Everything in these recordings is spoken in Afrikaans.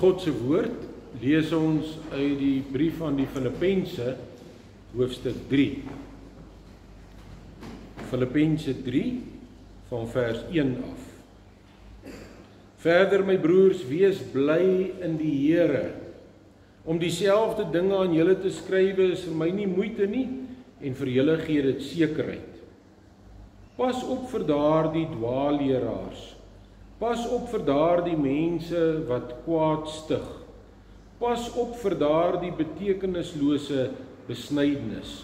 God se woord lees ons uit die brief aan die Filippense, hoofstuk 3. Filippense 3, van vers 1 af. Verder, my broers, wees bly in die Here. Om dieselfde dinge aan julle te skrywe is vir my nie moeite nie, en vir julle gee dit sekerheid. Pas op vir daardie dwaalleraars. Pas op vir daardie mense wat kwaad stig. Pas op vir daardie betekenislose besnydenis.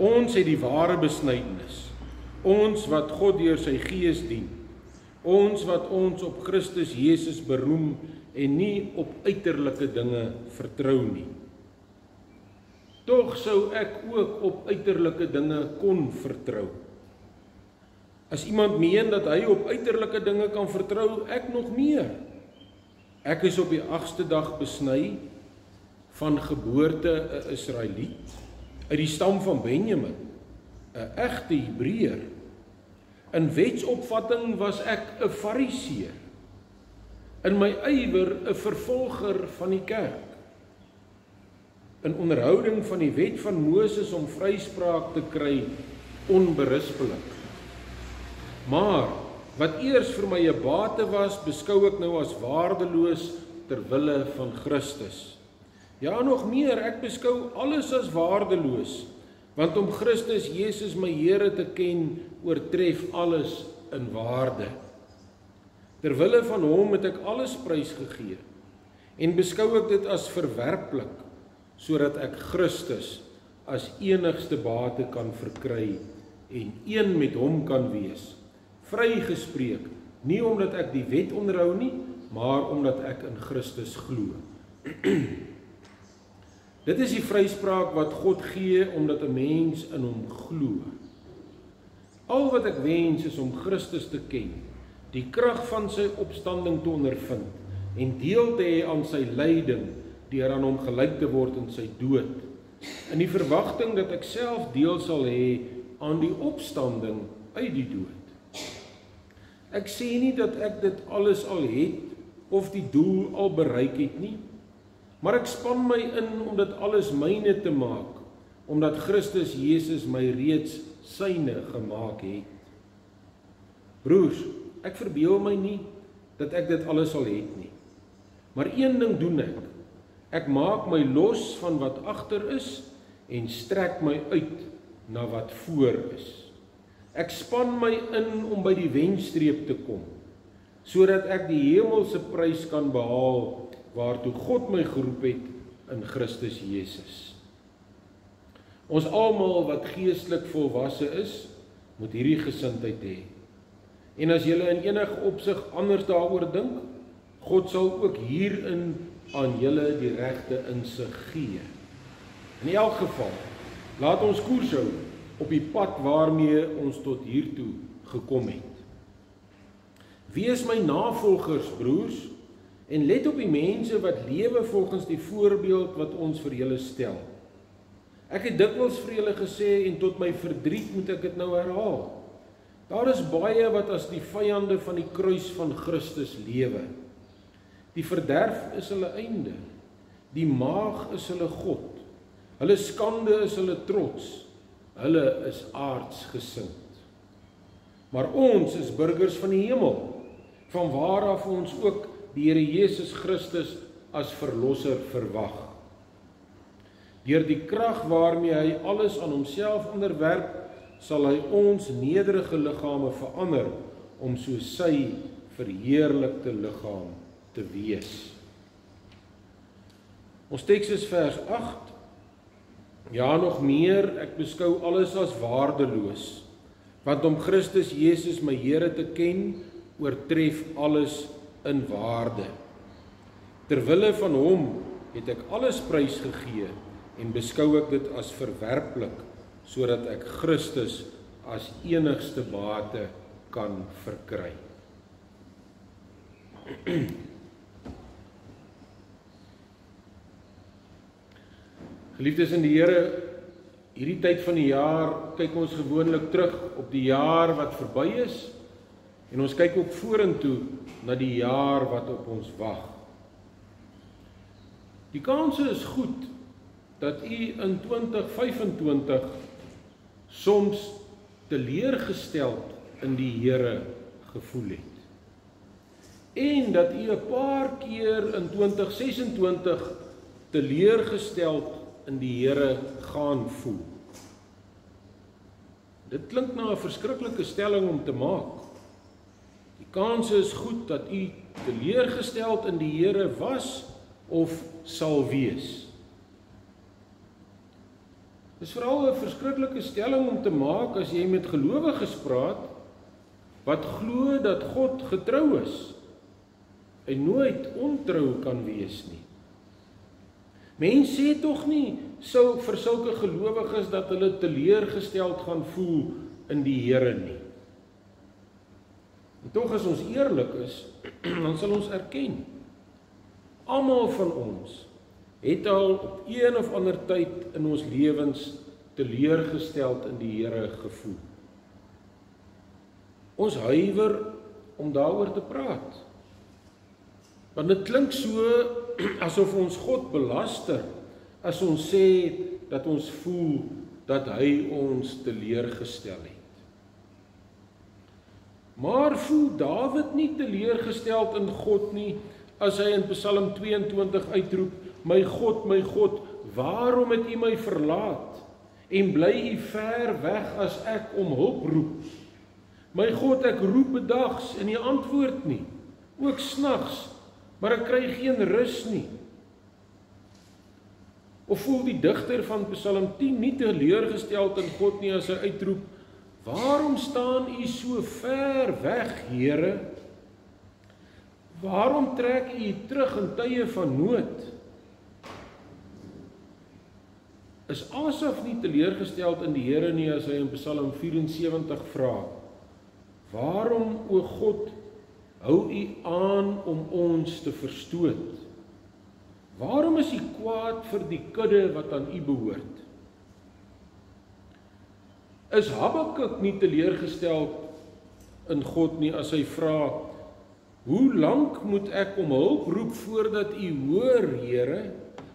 Ons het die ware besnydenis. Ons wat God deur sy Gees dien. Ons wat ons op Christus Jesus beroem en nie op uiterlike dinge vertrou nie. Tog sou ek ook op uiterlike dinge kon vertrou. As iemand meen dat hy op uiterlike dinge kan vertrou, ek nog meer. Ek is op die 8ste dag besny, van geboorte 'n Israeliet, uit die stam van Benjamin, 'n egte Hebreër. In wetsopvatting was ek 'n Fariseer. In my ywer 'n vervolger van die kerk. In onderhouding van die wet van Moses om vryspraak te kry, onberispelik. Maar wat eers vir my 'n bate was, beskou ek nou as waardeloos ter wille van Christus. Ja, nog meer, ek beskou alles as waardeloos, want om Christus Jesus my Here te ken, oortref alles in waarde. Ter wille van hom het ek alles prysgegee, en beskou ek dit as verwerplik, sodat ek Christus as enigste bate kan verkry, en een met hom kan wees, vrygespreek, nie omdat ek die wet onderhou nie, maar omdat ek in Christus glo. Dit is die vryspraak wat God gee, omdat 'n mens in hom glo. Al wat ek wens is om Christus te ken, die krag van sy opstanding te ondervind, en deel te hê aan sy lyding, deur aan hom gelyk te word in sy dood, in die verwagting dat ek self deel sal hê aan die opstanding uit die dood. Ek sê nie dat ek dit alles al het, of die doel al bereik het nie, maar ek span my in om dit alles myne te maak, omdat Christus Jesus my reeds syne gemaak het. Broers, ek verbeel my nie, dat ek dit alles al het nie, maar een ding doen ek, ek maak my los van wat agter is, en strek my uit na wat voor is. Ek span my in om by die wenstreep te kom, sodat ek die hemelse prys kan behaal, waartoe God my geroep het in Christus Jesus. Ons almal wat geestelik volwasse is, moet hierdie gesindheid hê. En as julle in enige opsig anders daaroor dink, God sal ook hierin aan julle die regte insig gee. In elk geval, laat ons koers hou op die pad waarmee ons tot hiertoe gekom het. Wees my navolgers, broers, en let op die mense wat lewe volgens die voorbeeld wat ons vir julle stel. Ek het dikwels vir julle gesê, en tot my verdriet moet ek dit nou herhaal. Daar is baie wat as die vyande van die kruis van Christus lewe. Die verderf is hulle einde. Die maag is hulle God. Hulle skande is hulle trots. Hulle is aardsgesind. Maar ons is burgers van die hemel, van waaraf ons ook die Here Jesus Christus as verlosser verwag. Deur die krag waarmee hy alles aan homself onderwerp, sal hy ons nederige liggame verander, om so sy verheerlikte liggaam te wees. Ons teks is vers 8. Ja, nog meer, ek beskou alles as waardeloos, want om Christus Jesus my Here te ken, oortref alles in waarde. Ter wille van hom het ek alles prysgegee, en beskou ek dit as verwerplik, sodat ek Christus as enigste bate kan verkry. Geliefdes in die Here, hierdie tyd van die jaar kyk ons gewoonlik terug op die jaar wat verby is En ons kyk ook vorentoe na die jaar wat op ons wag. Die kanse is goed dat u in 2025 soms teleurgesteld in die Here gevoel het. En dat u 'n paar keer in 2026 teleurgesteld in die Here gaan voel. Dit klink na 'n verskriklike stelling om te maak. Die kans is goed dat u teleurgesteld in die Here was of sal wees. Dit is veral 'n verskriklike stelling om te maak as jy met gelowiges praat wat glo dat God getrou is en nooit ontrou kan wees nie. Mense sê tog nie vir sulke gelowiges dat hulle teleurgesteld gaan voel in die Here nie. En tog as ons eerlik is, dan sal ons erken, almal van ons het al op een of ander tyd in ons lewens teleurgesteld in die Here gevoel. Ons huiwer om daaroor te praat. Want dit klink so asof ons God belaster as ons sê dat ons voel dat hy ons teleurgestel het. Maar voel Dawid nie teleurgesteld in God nie as hy in Psalm 22 uitroep: my God, waarom het U my verlaat en bly U ver weg as ek om hulp roep? My God, ek roep bedags en U antwoord nie, ook snags, maar ek kry geen rus nie. Of voel die digter van Psalm 10 nie teleurgesteld in God nie as hy uitroep: waarom staan U so ver weg, Here? Waarom trek U terug in tye van nood? Is Asaf nie teleurgesteld in die Here nie as hy in Psalm 74 vra: waarom, o God, hou U aan om ons te verstoot? Waarom is U kwaad vir die kudde wat aan U behoort? Is Habakuk nie teleurgesteld in God nie as hy vra: hoe lank moet ek om hulp roep voordat U hoor, Here?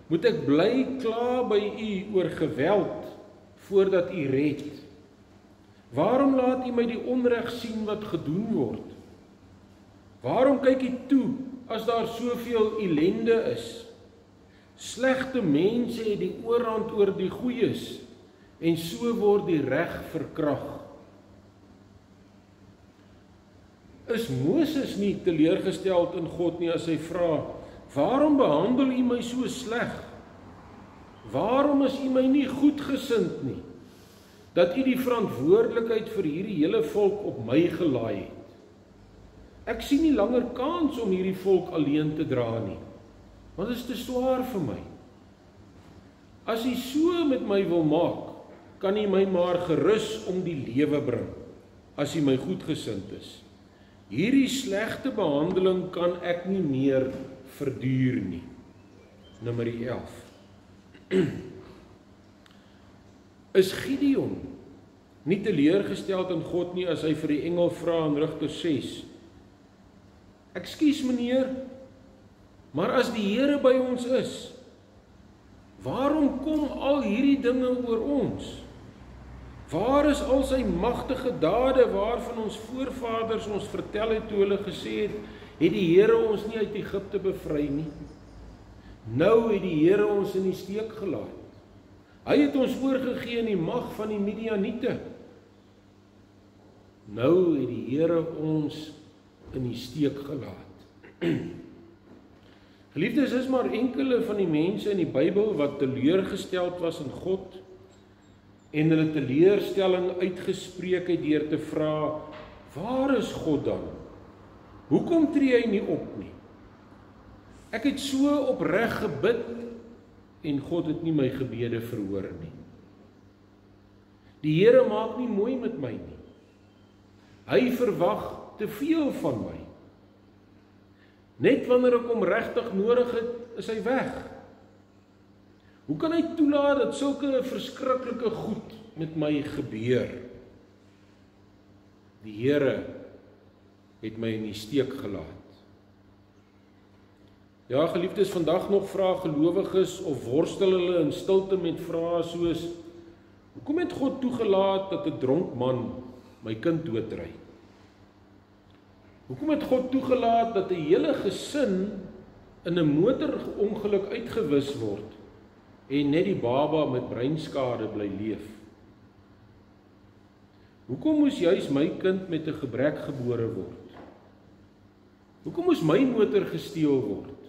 Moet ek bly kla by U oor geweld voordat U red? Waarom laat U my die onreg sien wat gedoen word? Waarom kyk U toe as daar soveel ellende is? Slegte mense het die oorhand oor die goeies en so word die reg verkrag. Is Moses nie teleurgesteld in God nie as hy vra: waarom behandel U my so sleg? Waarom is U my nie goedgesind nie, dat U die verantwoordelikheid vir hierdie hele volk op my gelaai het? Ek sien nie langer kans om hierdie volk alleen te dra nie, want dit is te swaar vir my. As U so met my wil maak, kan U my maar gerus om die lewe bring, as U my goedgesind is. Hierdie slegte behandeling kan ek nie meer verduur nie. Nommer 11. Is Gideon nie teleurgesteld in God nie as hy vir die engel vra in Rigters 6: ekskuus meneer, maar as die Here by ons is, waarom kom al hierdie dinge oor ons? Waar is al sy magtige dade waarvan ons voorvaders ons vertel het toe hulle gesê het die Here ons nie uit Egipte bevry nie? Nou het die Here ons in die steek gelaat. Hy het ons oorgegee in die mag van die Midianiete. Nou het die Here ons in die steek gelaat. Geliefdes, is maar enkele van die mense in die Bybel wat teleurgesteld was in God en hulle teleurstelling uitgespreek het deur te vra: waar is God dan? Hoekom tree hy nie op nie? Ek het so opreg gebid en God het nie my gebede verhoor nie. Die Here maak nie mooi met my nie. Hy verwag te veel van my. Net wanneer ek hom regtig nodig het, is hy weg. Hoe kan hy toelaat dat sulke verskriklike goed met my gebeur? Die Here het my in die steek gelaat. Ja, geliefdes, vandag nog vra gelowiges of worstel hulle in stilte met vrae soos: hoekom het God toegelaat dat 'n dronk man my kind doodry? Hoekom het God toegelaat dat 'n hele gesin in 'n motorongeluk uitgewis word en net die baba met breinskade bly leef? Hoekom moes juis my kind met 'n gebrek gebore word? Hoekom moes my motor gesteel word?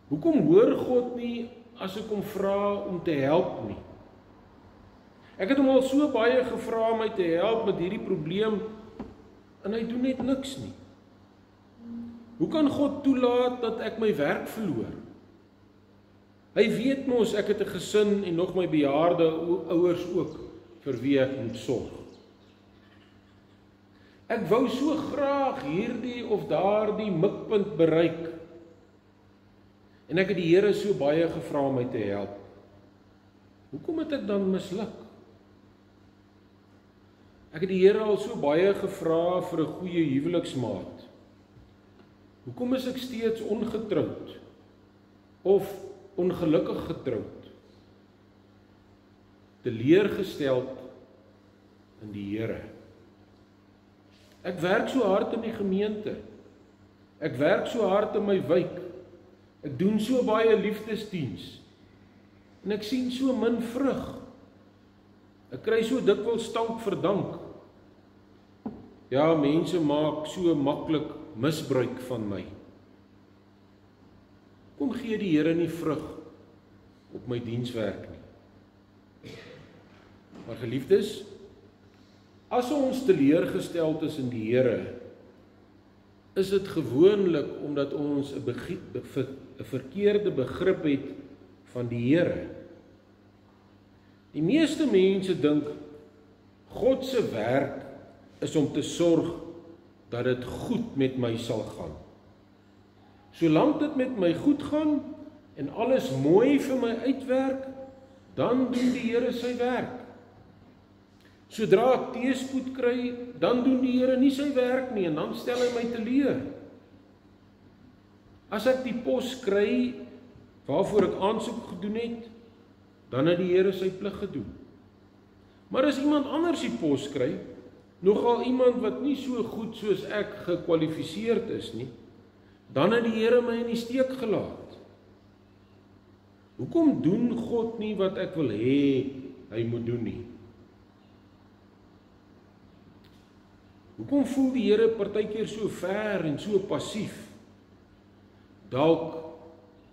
Hoekom hoor God nie as ek hom vra om te help nie? Ek het hom al so baie gevra om my te help met hierdie probleem en hy doen net niks nie. Hoe kan God toelaat dat ek my werk verloor? Hy weet mos ek het 'n gesin en nog my bejaarde ouers ook vir wie ek moet sorg. Ek wou so graag hierdie of daardie mikpunt bereik en ek het die Here so baie gevra om my te help. Hoekom het ek dan misluk? Ek het die Here al so baie gevra vir 'n goeie huweliksmaat. Hoekom is ek steeds ongetroud of ongelukkig getroud? Teleurgesteld in die Here. Ek werk so hard in die gemeente. Ek werk so hard in my wijk. Ek doen so baie liefdesdiens. En ek sien so min vrug. Ek kry so dikwels stank vir dank. Ja, mense maak so maklik misbruik van my. Kom gee die Here nie vrug op my dienswerk nie. Maar geliefdes, as ons teleurgesteld is in die Here, is dit gewoonlik omdat ons 'n verkeerde begrip het van die Here. Die meeste mense dink God se werk is om te sorg dat dit goed met my sal gaan. Solank dit met my goed gaan en alles mooi vir my uitwerk, dan doen die Here sy werk. Sodra ek teëspoed kry, dan doen die Here nie sy werk nie en dan stel hy my teleur. As ek die pos kry waarvoor ek aansoek gedoen het, dan het die Here sy plig gedoen. Maar as iemand anders die pos kry, nogal iemand wat nie so goed soos ek gekwalifiseerd is nie, dan het die Here my in die steek gelaat. Hoekom doen God nie wat ek wil hê hy moet doen nie? Hoekom voel die Here partykeer so ver en so passief? Dalk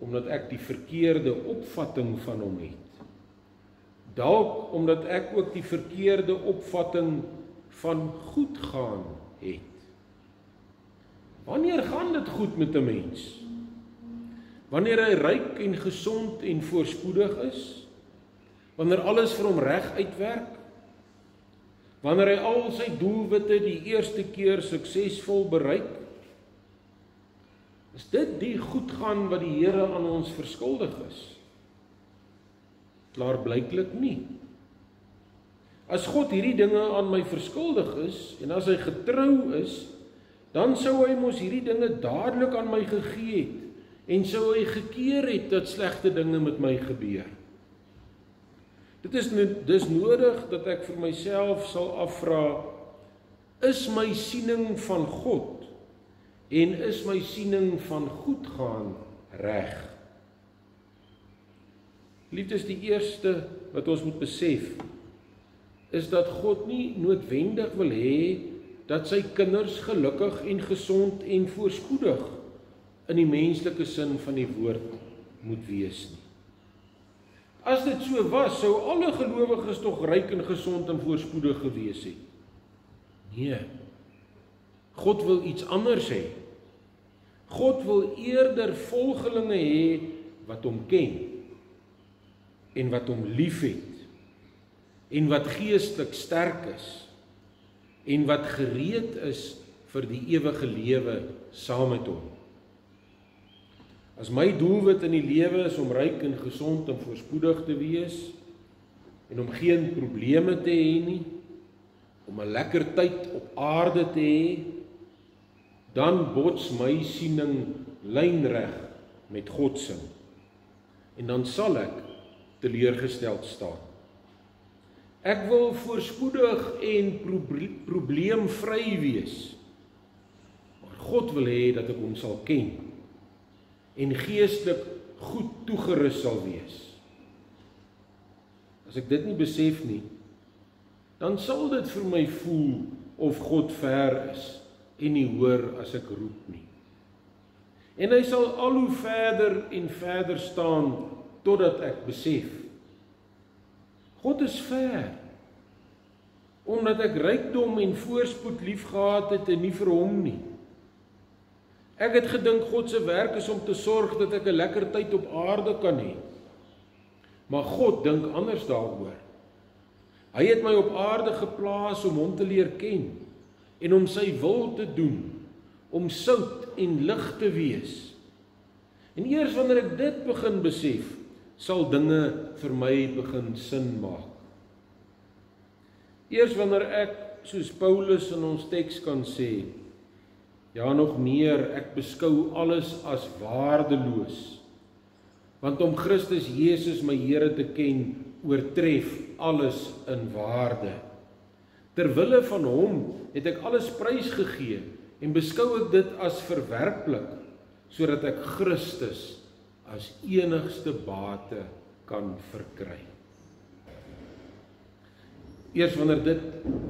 omdat ek die verkeerde opvatting van hom het. Dalk omdat ek ook die verkeerde opvatting van goed gaan het. Wanneer gaan dit goed met 'n mens? Wanneer hy ryk en gesond en voorspoedig is? Wanneer alles vir hom reg uitwerk? Wanneer hy al sy doelwitte die eerste keer suksesvol bereik? Is dit die goedgaan wat die Here aan ons verskuldig is? Klaarblyklik nie. As God hierdie dinge aan my verskuldig is, en as hy getrou is, dan sou hy mos hierdie dinge dadelik aan my gegee het, en sou hy gekeer het dat slegte dinge met my gebeur. Dit is dis nodig dat ek vir myself sal afvra, is my siening van God, en is my siening van goed gaan reg? Liefdes, die eerste wat ons moet besef, is dat God nie noodwendig wil hê dat sy kinders gelukkig en gesond en voorspoedig in die menslike sin van die woord moet wees nie. As dit so was, sou alle gelowiges tog ryk en gesond en voorspoedig gewees het. Nee, God wil iets anders hê. God wil eerder volgelinge hê wat hom ken en wat hom liefhet en wat geestelik sterk is en wat gereed is vir die ewige lewe saam met hom. As my doelwit in die lewe is om ryk en gesond en voorspoedig te wees en om geen probleme te hê nie, om 'n lekker tyd op aarde te hê, dan bots my siening lynreg met God se. En dan sal ek teleurgesteld staan. Ek wil voorspoedig en probleemvry wees, maar God wil hê dat ek hom sal ken en geestelik goed toegerus sal wees. As ek dit nie besef nie, dan sal dit vir my voel of God ver is en nie hoor as ek roep nie. En hy sal al hoe verder en verder staan totdat ek besef, God is ver, omdat ek rykdom en voorspoed liefgehad het en nie vir hom nie. Ek het gedink God se werk is om te sorg dat ek 'n lekker tyd op aarde kan hê. Maar God dink anders daaroor. Hy het my op aarde geplaas om hom te leer ken en om sy wil te doen, om sout en lig te wees. En eers wanneer ek dit begin besef, sal dinge vir my begin sin maak. Eers wanneer ek, soos Paulus in ons teks kan sê, ja nog meer, ek beskou alles as waardeloos, want om Christus Jesus my Here te ken, oortref alles in waarde. Terwille van hom het ek alles prys gegee en beskou ek dit as verwerplik, sodat ek Christus as enigste bate kan verkry. Eers wanneer dit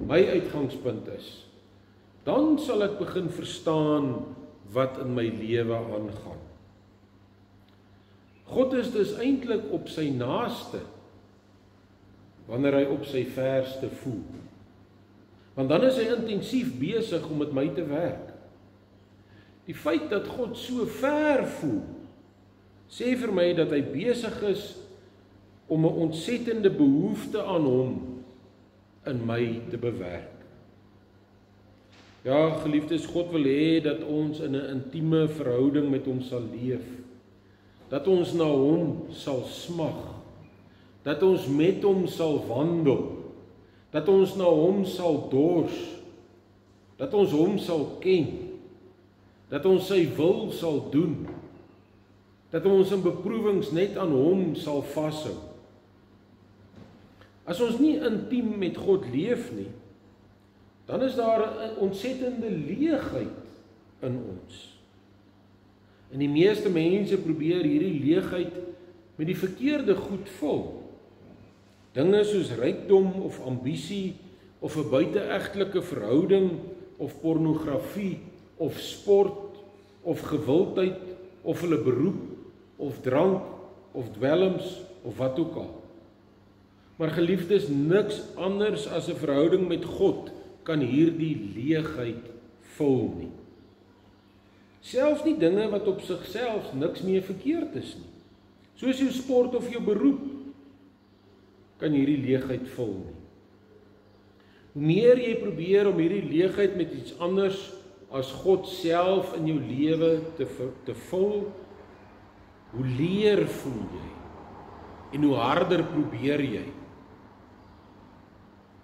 my uitgangspunt is, dan sal ek begin verstaan wat in my lewe aangaan. God is dus eintlik op sy naaste, wanneer hy op sy verste voel. Want dan is hy intensief besig om met my te werk. Die feit dat God so ver voel, sê vir my dat hy besig is om 'n ontsettende behoefte aan hom in my te bewerk. Ja, geliefdes, God wil hê dat ons in 'n intieme verhouding met hom sal leef. Dat ons na hom sal smag. Dat ons met hom sal wandel. Dat ons na hom sal dors. Dat ons hom sal ken. Dat ons sy wil sal doen. Dat ons in beproewings net aan hom sal vashou. As ons nie intiem met God leef nie, dan is daar 'n ontsettende leegheid in ons. En die meeste mense probeer hierdie leegheid met die verkeerde goed vul. Dinge soos rykdom of ambisie, of 'n buiteegtelike verhouding, of pornografie, of sport, of gewildheid, of hulle beroep, of drank, of dwelms, of wat ook al. Maar geliefdes, niks anders as 'n verhouding met God kan hierdie leegheid vul nie. Selfs die dinge wat op sigself niks meer verkeerd is nie, soos jou sport of jou beroep, kan hierdie leegheid vul nie. Hoe meer jy probeer om hierdie leegheid met iets anders as God self in jou lewe te vul, hoe leer voel jy en hoe harder probeer jy.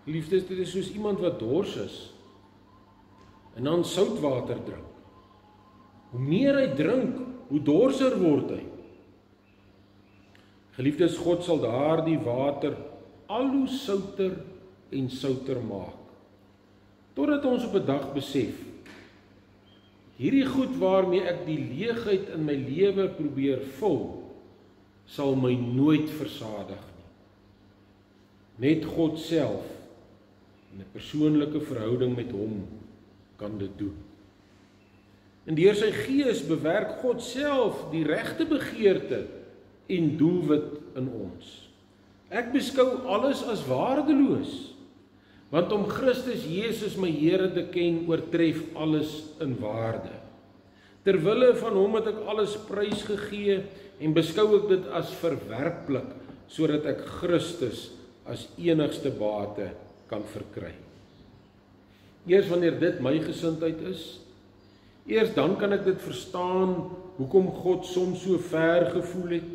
Liefdes, dit is soos iemand wat dors is en dan soutwater drink. Hoe meer hy drink, hoe dorser word hy. Geliefdes, God sal daardie water al hoe souter en souter maak, totdat ons op 'n dag besef, hierdie goed waarmee ek die leegheid in my lewe probeer vul, sal my nooit versadig nie. Net God self en 'n persoonlike verhouding met hom kan dit doen. En deur sy Gees bewerk God self die regte begeerte en doelwit in ons. Ek beskou alles as waardeloos, want om Christus Jesus my Here te ken, oortref alles in waarde. Terwille van hom het ek alles prys gegee en beskou ek dit as verwerplik, sodat ek Christus as enigste bate kan verkry. Eers wanneer dit my gesindheid is, eers dan kan ek dit verstaan, hoekom God soms so ver gevoel het,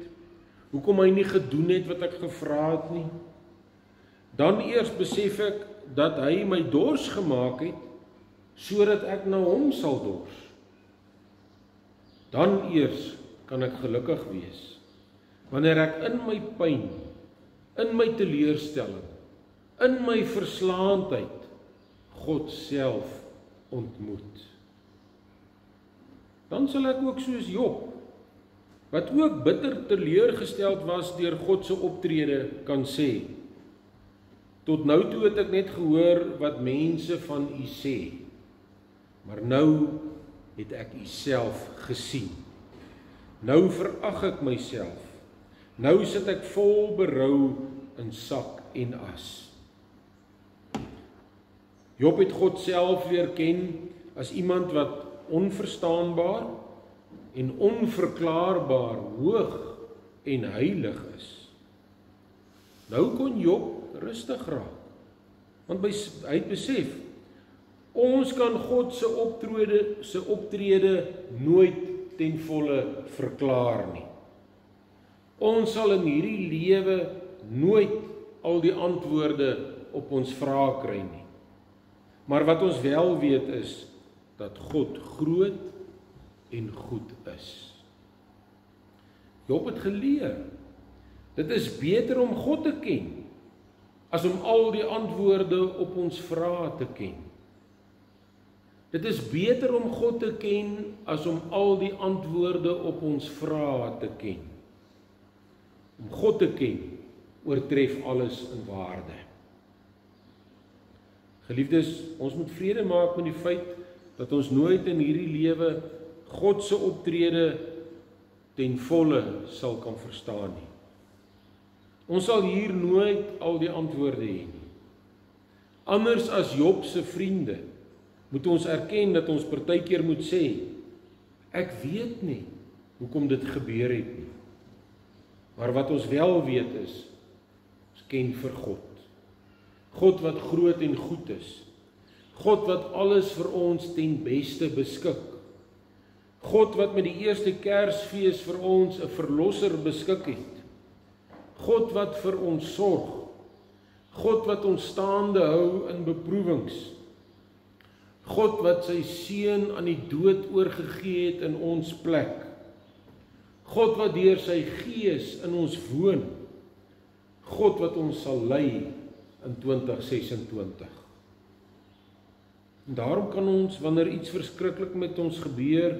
hoekom hy nie gedoen het wat ek gevra het nie. Dan eers besef ek dat hy my dors gemaak het, sodat ek na hom sal dors. Dan eers kan ek gelukkig wees, wanneer ek in my pyn, in my teleurstelling, in my verslaandheid, God self ontmoet. Dan sal ek ook soos Job, wat ook bitter teleurgesteld was deur God se optrede, kan sê, tot nou toe het ek net gehoor wat mense van u sê, maar nou het ek u self gesien. Nou verag ek myself. Nou sit ek vol berou in sak en as. Job het God self leer ken as iemand wat onverstaanbaar en onverklaarbaar hoog en heilig is. Nou kon Job rustig raak, want hy het besef, ons kan God se optrede nooit ten volle verklaar nie. Ons sal in hierdie lewe nooit al die antwoorde op ons vrae kry nie. Maar wat ons wel weet is, dat God groot en goed is. Job het geleer, dit is beter om God te ken, as om al die antwoorde op ons vrae te ken. Dit is beter om God te ken, as om al die antwoorde op ons vrae te ken. Om God te ken, oortref alles in waarde. Geliefdes, ons moet vrede maak met die feit, dat ons nooit in hierdie lewe God se optrede ten volle sal kan verstaan nie. Ons sal hier nooit al die antwoorde hê nie. Anders as Job se vriende, moet ons erken dat ons partykeer moet sê, ek weet nie hoekom dit gebeur het nie. Maar wat ons wel weet is, ons ken vir God. God wat groot en goed is. God wat alles vir ons ten beste beskik. God wat met die eerste Kersfees vir ons 'n verlosser beskik het. God wat vir ons sorg. God wat ons staande hou in beproewings. God wat sy seun aan die dood oorgegee het in ons plek. God wat deur sy gees in ons woon. God wat ons sal lei in 2026. En daarom kan ons, wanneer iets verskriklik met ons gebeur,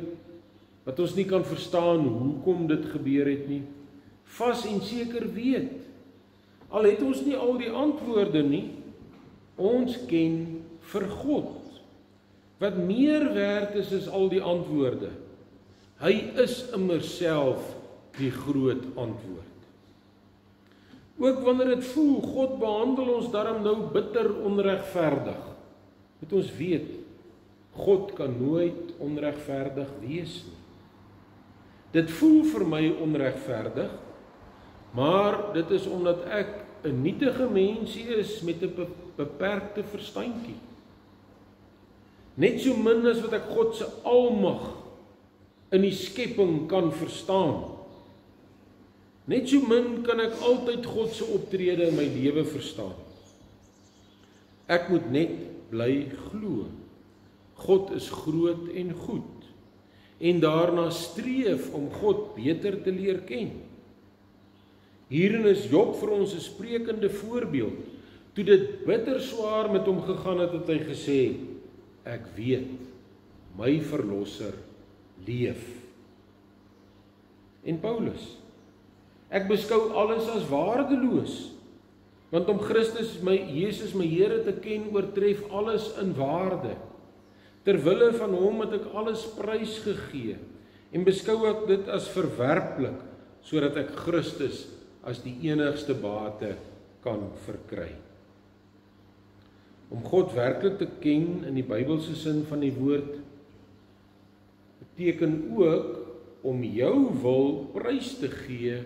wat ons nie kan verstaan hoekom dit gebeur het nie, vas en seker weet, al het ons nie al die antwoorde nie, ons ken vir God, wat meer werd is as al die antwoorde. Hy is immer self die groot antwoord. Ook wanneer dit voel, God behandel ons daarom nou bitter onregverdig, moet ons weet, God kan nooit onregverdig wees nie. Dit voel vir my onregverdig, maar dit is omdat ek 'n nietige mensie is met 'n beperkte verstandjie. Net so min as wat ek God se almag in die skepping kan verstaan. Net so min kan ek altyd God se optrede in my lewe verstaan. Ek moet net bly glo. God is groot en goed, en daarna streef om God beter te leer ken. Hierin is Job vir ons 'n sprekende voorbeeld. Toe dit bitter swaar met hom gegaan het, het hy gesê, ek weet, my verlosser leef. En Paulus, ek beskou alles as waardeloos, want om Christus, Jesus my Here te ken, oortref alles in waarde. Terwille van hom het ek alles prys gegee, en beskou ek dit as verwerplik, sodat ek Christus as die enigste bate kan verkry. Om God werklik te ken in die Bybelse sin van die woord, beteken ook om jou wil prys te gee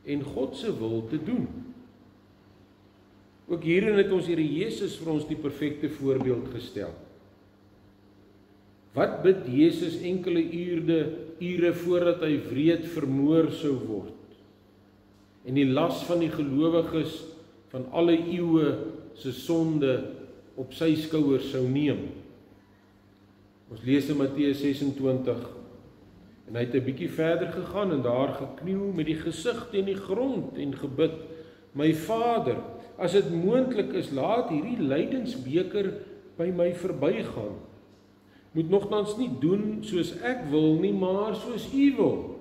en God se wil te doen. Ook hierin het ons Here Jesus vir ons die perfekte voorbeeld gestel. Wat bid Jesus enkele ure voordat hy wreed vermoor sou word, en die las van die gelowiges van alle eeue se sonde op sy skouers sou neem. Ons lees in Matteus 26, en hy het 'n bietjie verder gegaan en daar gekniel met die gesig teen die grond en gebid, my Vader, as dit moontlik is, laat hierdie lydensbeker by my verbygaan. Moet nogtans nie doen soos ek wil nie, maar soos U wil.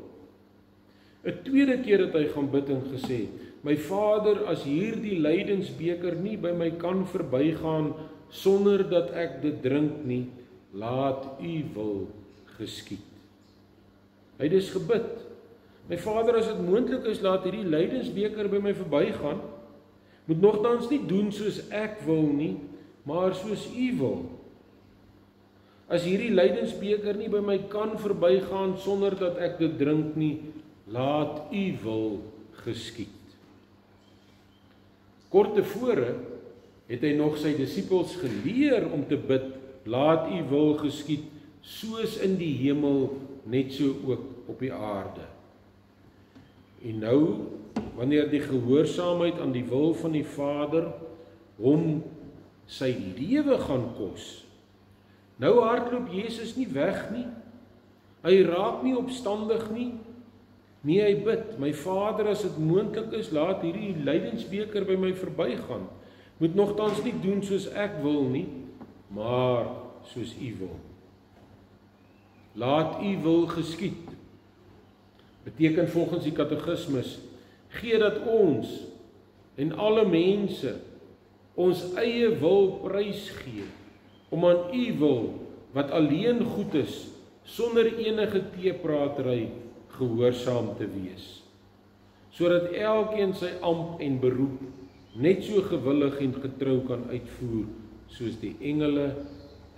'n tweede keer het hy gaan bid en gesê, my Vader, as hierdie lydensbeker nie by my kan verbygaan sonder dat ek dit drink nie, laat U wil geskied. Hy het dus gebid, my Vader, as dit moontlik is, laat hierdie lydensbeker by my verbygaan, moet nogtans nie doen soos ek wil nie, maar soos U wil. As hierdie lydensbeker nie by my kan verbygaan sonder dat ek dit drink nie, laat U wil geskied. Kort tevore het hy nog sy disippels geleer om te bid, laat U wil geskied, soos in die hemel, net so ook op die aarde. En nou, wanneer die gehoorsaamheid aan die wil van die Vader hom sy lewe gaan kos, nou hardloop Jesus nie weg nie, hy raak nie opstandig nie, nee, hy bid, my Vader, as dit moontlik is, laat hierdie lydensbeker by my verbygaan, moet nogtans nie doen soos ek wil nie, maar soos U wil. Laat U wil geskied, beteken volgens die katekismus, gee dat ons en alle mense ons eie wil prys gee, om aan U wil, wat alleen goed is, sonder enige teepratery gehoorsaam te wees, sodat elkeen sy ampt en beroep net so gewillig en getrou kan uitvoer, soos die engele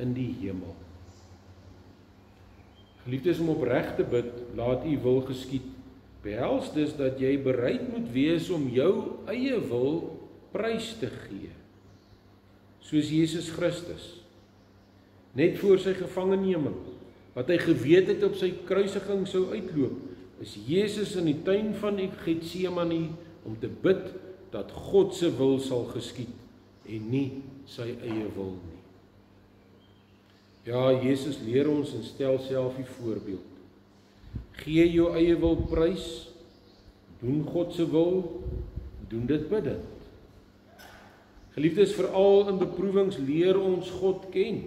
in die hemel. Geliefdes, om opreg te bid, laat U wil geskied, behels dus dat jy bereid moet wees om jou eie wil prys te gee, soos Jesus Christus, net voor sy gevangenneming, wat hy geweet het op sy kruisiging sou uitloop, is Jesus in die tuin van Getsemane om te bid dat God se wil sal geskied en nie sy eie wil nie. Ja, Jesus leer ons en stel self die voorbeeld. Gee jou eie wil prys, doen God se wil, doen dit bidend. Geliefdes, veral in beproewings leer ons God ken.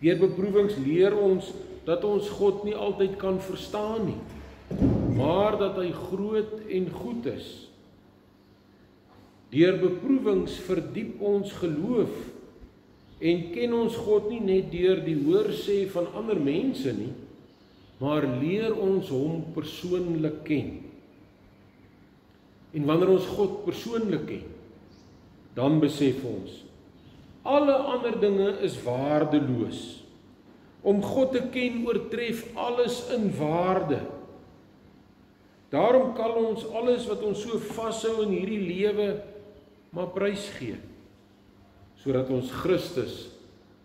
Deur beproewings leer ons dat ons God nie altyd kan verstaan nie, maar dat hy groot en goed is. Deur beproewings verdiep ons geloof en ken ons God nie net deur die hoorsê van ander mense nie, maar leer ons hom persoonlik ken. En wanneer ons God persoonlik ken, dan besef ons, alle ander dinge is waardeloos. Om God te ken oortref alles in waarde. Daarom kan ons alles wat ons so vashou in hierdie lewe maar prys gee, sodat ons Christus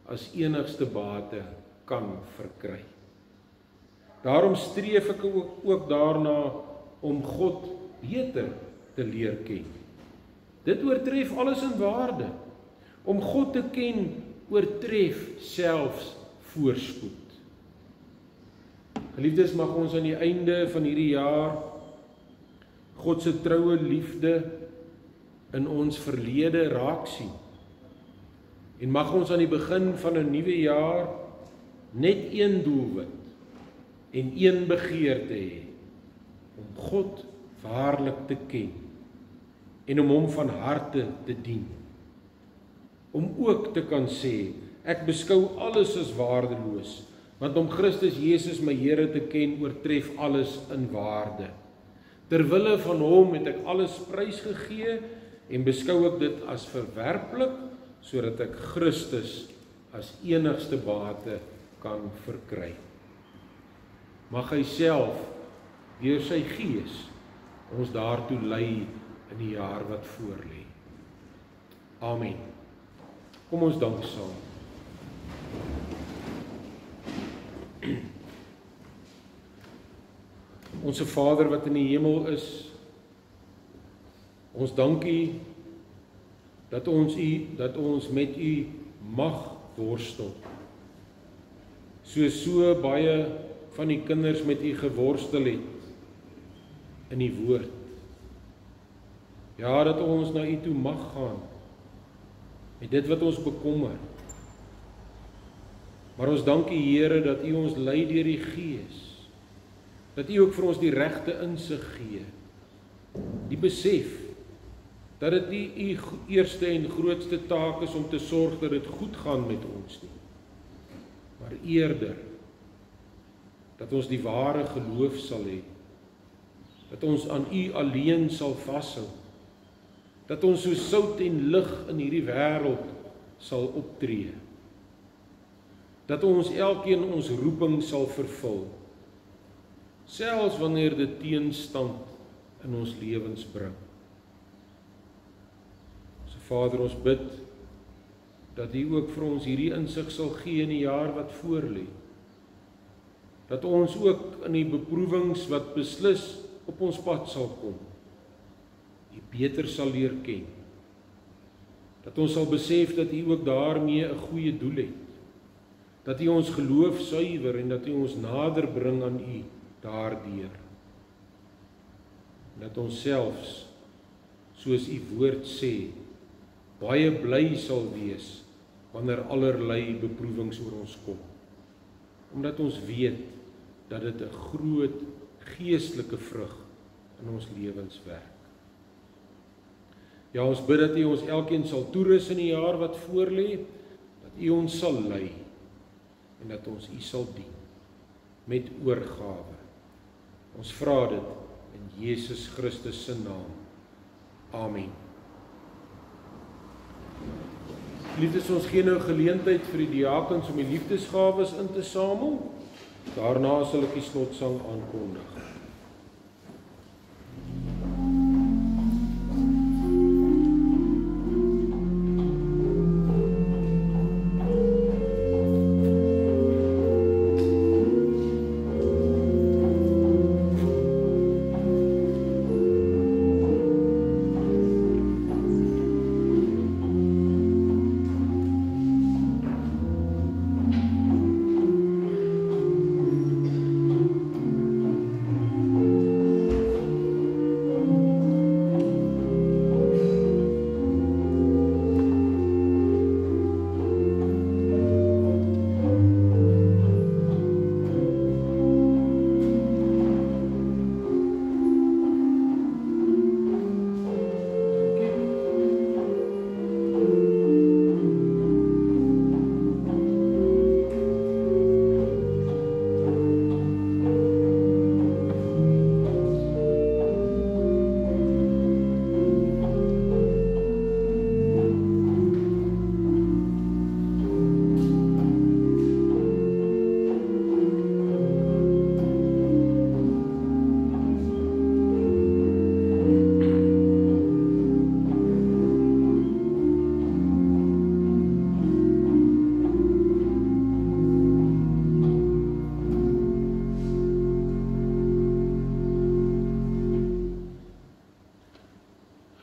as enigste bate kan verkry. Daarom streef ek ook daarna om God beter te leer ken. Dit oortref alles in waarde. Om God te ken oortref selfs voorspoed. Geliefdes, mag ons aan die einde van hierdie jaar God se troue liefde in ons verlede raak sien. En mag ons aan die begin van 'n nuwe jaar net een doelwit en een begeerte hê, om God waarlik te ken en om hom van harte te dien. Om ook te kan sê, ek beskou alles as waardeloos, want om Christus Jesus my Here te ken oortref alles in waarde. Terwille van hom het ek alles prysgegee en beskou ek dit as verwerplik, sodat ek Christus as enigste bate kan verkry. Mag hy self deur sy Gees ons daartoe lei in die jaar wat voorlê. Amen. Kom ons dank saam. Onse Vader wat in die hemel is, ons dank U dat ons met U mag worstel. So baie van die kinders met U geworstel het in die woord. Ja, dat ons na U toe mag gaan met dit wat ons bekommer. Maar ons dank U, Here, dat U ons lei deur die Gees. Dat U ook vir ons die regte insig gee. Die besef dat dit nie U eerste en grootste taak is om te sorg dat dit goed gaan met ons nie. Maar eerder dat ons die ware geloof sal hê. Dat ons aan U alleen sal vashou. Dat ons so sout en lig in hierdie wêreld sal optree. Dat ons elkeen ons roeping sal vervul. Selfs wanneer dit teenstand in ons lewens bring. So Vader, ons bid dat U ook vir ons hierdie insig sal gee in die jaar wat voorlê. Dat ons ook in die beproewings wat beslis op ons pad sal kom, U beter sal leer ken. Dat ons sal besef dat U ook daarmee 'n goeie doel het. Dat U ons geloof suiwer en dat U ons nader bring aan U daardeur. Dat ons selfs, soos U woord sê, baie bly sal wees wanneer allerlei beproewings oor ons kom. Omdat ons weet dat dit 'n groot geestelike vrug in ons lewens werk. Ja, ons bid dat U ons elkeen sal toerus in die jaar wat voorlê, dat U ons sal lei en dat ons U sal dien met oorgawe. Ons vra dit in Jesus Christus se naam. Amen. Liefdes, ons gee nou geleentheid vir die diakens om die liefdesgawes in te samel. Daarna sal ek die slotsang aankondig.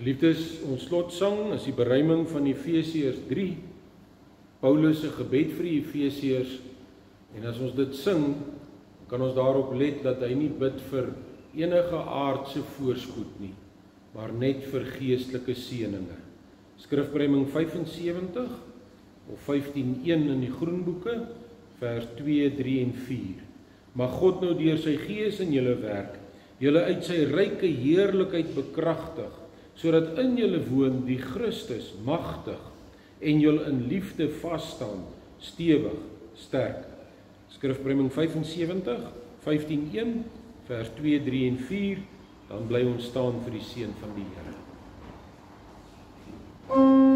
Geliefdes, ons slotsang is die beruiming van Efesiërs 3, Paulus se gebed vir die Efesiërs, en as ons dit sing, kan ons daarop let dat hy nie bid vir enige aardse voorspoed nie, maar net vir geestelike seëninge. Skrifberuiming 75 of 15:1 in die groenboeke, vers 2, 3 en 4. Mag God nou deur sy Gees in julle werk, julle uit sy ryke heerlikheid bekragtig, sodat in julle woon die Christus magtig en julle in liefde vas staan, stewig, sterk. Skrifberuiming 75, 15:1, vers 2, 3 en 4, dan bly ons staan vir die seën van die Here. Yeah.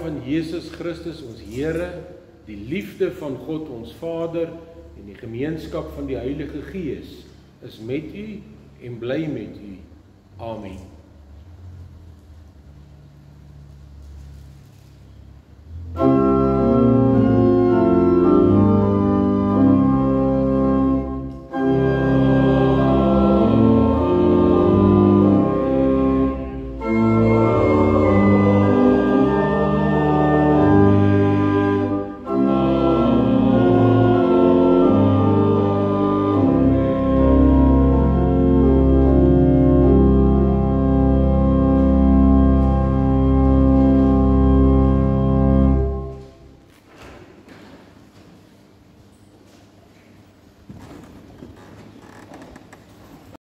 van Jesus Christus ons Here, die liefde van God ons Vader en die gemeenskap van die Heilige Gees is met u en bly met u. Amen.